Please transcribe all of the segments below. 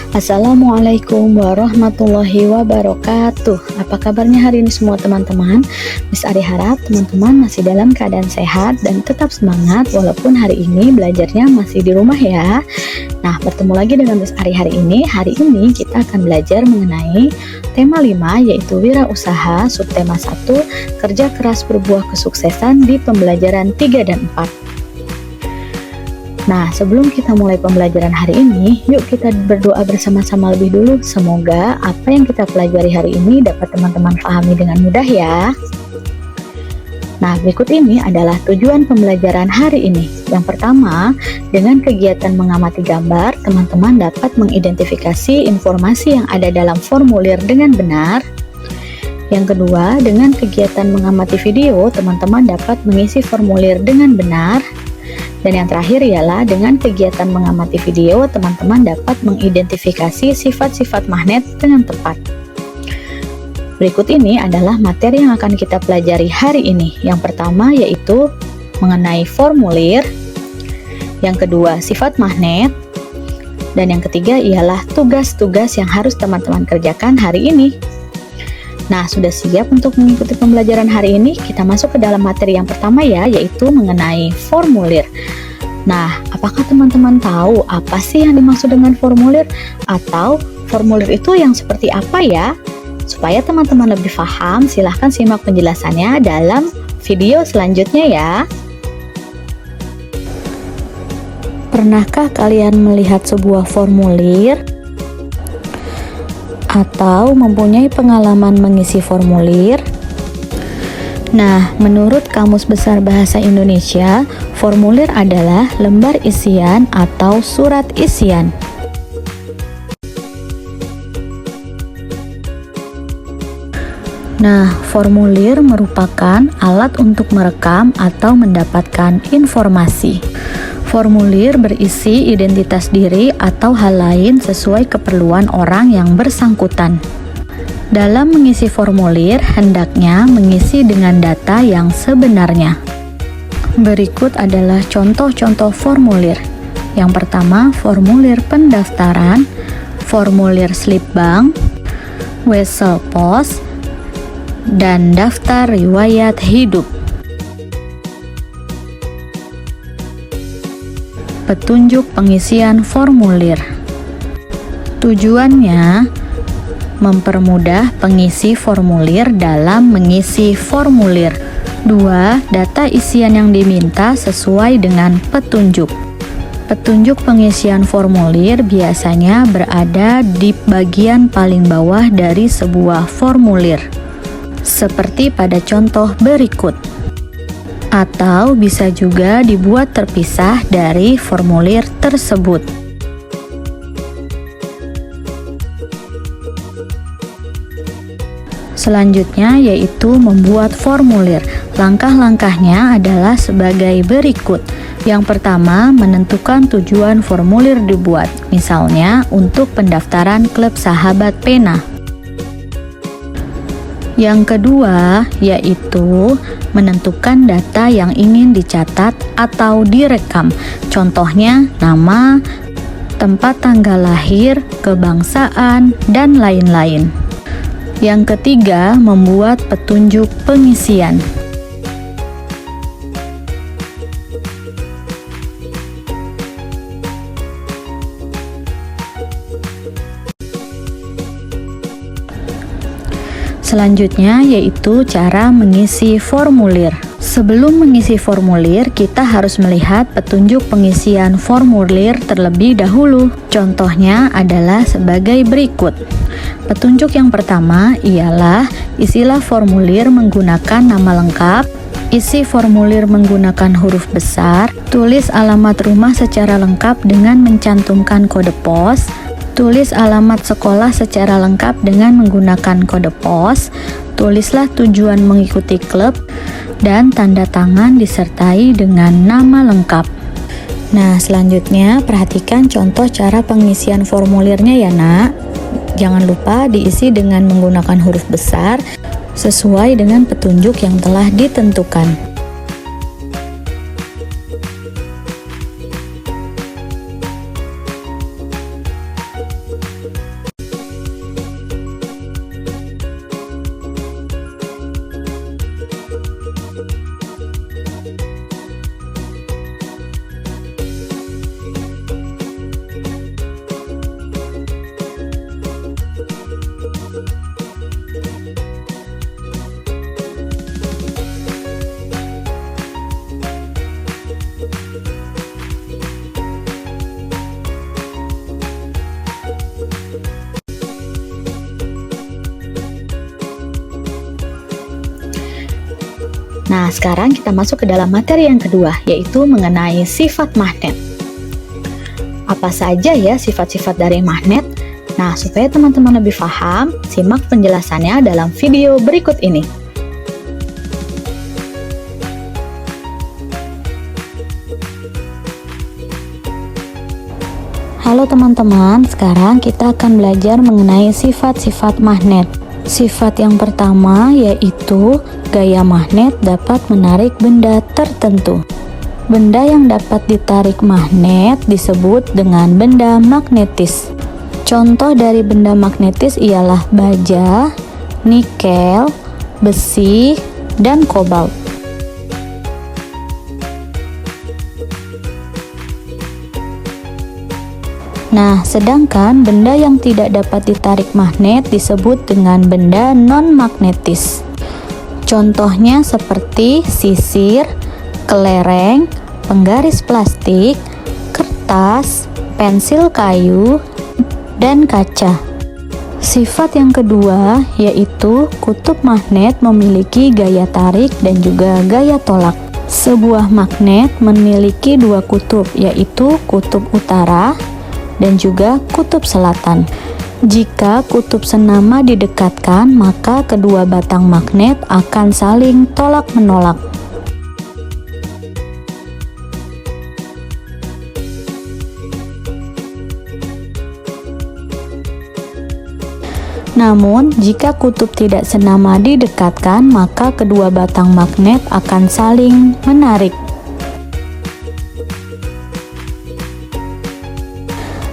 Assalamualaikum warahmatullahi wabarakatuh. Apa kabarnya hari ini semua teman-teman? Miss Ari harap teman-teman masih dalam keadaan sehat dan tetap semangat walaupun hari ini belajarnya masih di rumah ya. Nah, bertemu lagi dengan Miss Ari hari ini. Hari ini kita akan belajar mengenai tema 5 yaitu wirausaha, subtema 1, kerja keras berbuah kesuksesan di pembelajaran 3 dan 4. Nah, sebelum kita mulai pembelajaran hari ini, yuk kita berdoa bersama-sama lebih dulu. Semoga apa yang kita pelajari hari ini dapat teman-teman pahami dengan mudah ya. Nah, berikut ini adalah tujuan pembelajaran hari ini. Yang pertama, dengan kegiatan mengamati gambar, teman-teman dapat mengidentifikasi informasi yang ada dalam formulir dengan benar. Yang kedua, dengan kegiatan mengamati video, teman-teman dapat mengisi formulir dengan benar. Dan yang terakhir ialah dengan kegiatan mengamati video, teman-teman dapat mengidentifikasi sifat-sifat magnet dengan tepat. Berikut ini adalah materi yang akan kita pelajari hari ini. Yang pertama yaitu mengenai formulir, yang kedua sifat magnet, dan yang ketiga ialah tugas-tugas yang harus teman-teman kerjakan hari ini. Nah, sudah siap untuk mengikuti pembelajaran hari ini? Kita masuk ke dalam materi yang pertama ya, yaitu mengenai formulir. Nah, apakah teman-teman tahu apa sih yang dimaksud dengan formulir? Atau formulir itu yang seperti apa ya? Supaya teman-teman lebih paham, silahkan simak penjelasannya dalam video selanjutnya ya. Pernahkah kalian melihat sebuah formulir? Atau mempunyai pengalaman mengisi formulir? Nah, menurut Kamus Besar Bahasa Indonesia, formulir adalah lembar isian atau surat isian. Nah, formulir merupakan alat untuk merekam atau mendapatkan informasi. Formulir berisi identitas diri atau hal lain sesuai keperluan orang yang bersangkutan. Dalam mengisi formulir, hendaknya mengisi dengan data yang sebenarnya. Berikut adalah contoh-contoh formulir. Yang pertama, formulir pendaftaran, formulir slip bank, wesel pos, dan daftar riwayat hidup. Petunjuk pengisian formulir. Tujuannya mempermudah pengisi formulir dalam mengisi formulir. 2. Data isian yang diminta sesuai dengan petunjuk. Petunjuk pengisian formulir biasanya berada di bagian paling bawah dari sebuah formulir, seperti pada contoh berikut. Atau bisa juga dibuat terpisah dari formulir tersebut. Selanjutnya yaitu membuat formulir. Langkah-langkahnya adalah sebagai berikut. Yang pertama, menentukan tujuan formulir dibuat. Misalnya untuk pendaftaran klub sahabat pena. Yang kedua, yaitu menentukan data yang ingin dicatat atau direkam. Contohnya, nama, tempat tanggal lahir, kebangsaan, dan lain-lain. Yang ketiga, membuat petunjuk pengisian. Selanjutnya yaitu cara mengisi formulir. Sebelum mengisi formulir, kita harus melihat petunjuk pengisian formulir terlebih dahulu. Contohnya adalah sebagai berikut. Petunjuk yang pertama ialah isilah formulir menggunakan nama lengkap, isi formulir menggunakan huruf besar, tulis alamat rumah secara lengkap dengan mencantumkan kode pos, tulis alamat sekolah secara lengkap dengan menggunakan kode pos, tulislah tujuan mengikuti klub, dan tanda tangan disertai dengan nama lengkap. Nah, selanjutnya perhatikan contoh cara pengisian formulirnya ya nak. Jangan lupa diisi dengan menggunakan huruf besar sesuai dengan petunjuk yang telah ditentukan. Nah, sekarang kita masuk ke dalam materi yang kedua, yaitu mengenai sifat magnet. Apa saja ya sifat-sifat dari magnet? Nah, supaya teman-teman lebih paham, simak penjelasannya dalam video berikut ini. Halo teman-teman, sekarang kita akan belajar mengenai sifat-sifat magnet. Sifat yang pertama yaitu gaya magnet dapat menarik benda tertentu. Benda yang dapat ditarik magnet disebut dengan benda magnetis. Contoh dari benda magnetis ialah baja, nikel, besi, dan kobalt. Nah, sedangkan benda yang tidak dapat ditarik magnet disebut dengan benda non-magnetis. Contohnya seperti sisir, kelereng, penggaris plastik, kertas, pensil kayu, dan kaca. Sifat yang kedua yaitu kutub magnet memiliki gaya tarik dan juga gaya tolak. Sebuah magnet memiliki dua kutub, yaitu kutub utara dan juga kutub selatan. Jika kutub senama didekatkan, maka kedua batang magnet akan saling tolak-menolak. Namun, jika kutub tidak senama didekatkan, maka kedua batang magnet akan saling menarik.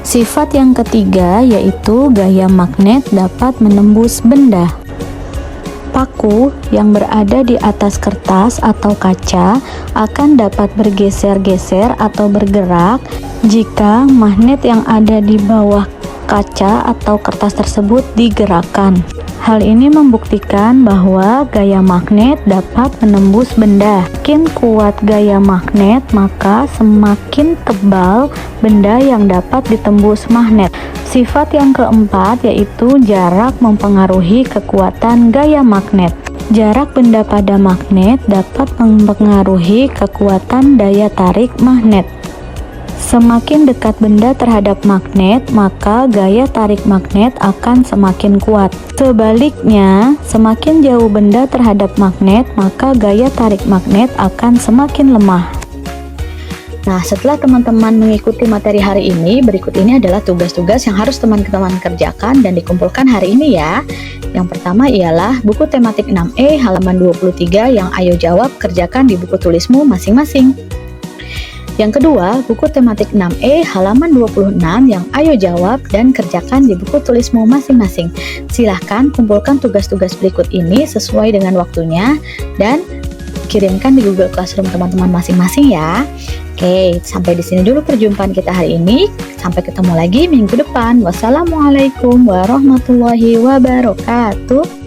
Sifat yang ketiga yaitu gaya magnet dapat menembus benda. Paku yang berada di atas kertas atau kaca akan dapat bergeser-geser atau bergerak jika magnet yang ada di bawah kaca atau kertas tersebut digerakkan. Hal ini membuktikan bahwa gaya magnet dapat menembus benda. Semakin kuat gaya magnet, maka semakin tebal benda yang dapat ditembus magnet. Sifat yang keempat yaitu jarak mempengaruhi kekuatan gaya magnet. Jarak benda pada magnet dapat mempengaruhi kekuatan daya tarik magnet. Semakin dekat benda terhadap magnet, maka gaya tarik magnet akan semakin kuat. Sebaliknya, semakin jauh benda terhadap magnet, maka gaya tarik magnet akan semakin lemah. Nah, setelah teman-teman mengikuti materi hari ini, berikut ini adalah tugas-tugas yang harus teman-teman kerjakan dan dikumpulkan hari ini ya. Yang pertama ialah buku tematik 6E halaman 23 yang ayo jawab kerjakan di buku tulismu masing-masing. Yang kedua, buku tematik 6E halaman 26 yang ayo jawab dan kerjakan di buku tulismu masing-masing. Silahkan kumpulkan tugas-tugas berikut ini sesuai dengan waktunya dan kirimkan di Google Classroom teman-teman masing-masing ya. Oke, sampai di sini dulu perjumpaan kita hari ini. Sampai ketemu lagi minggu depan. Wassalamualaikum warahmatullahi wabarakatuh.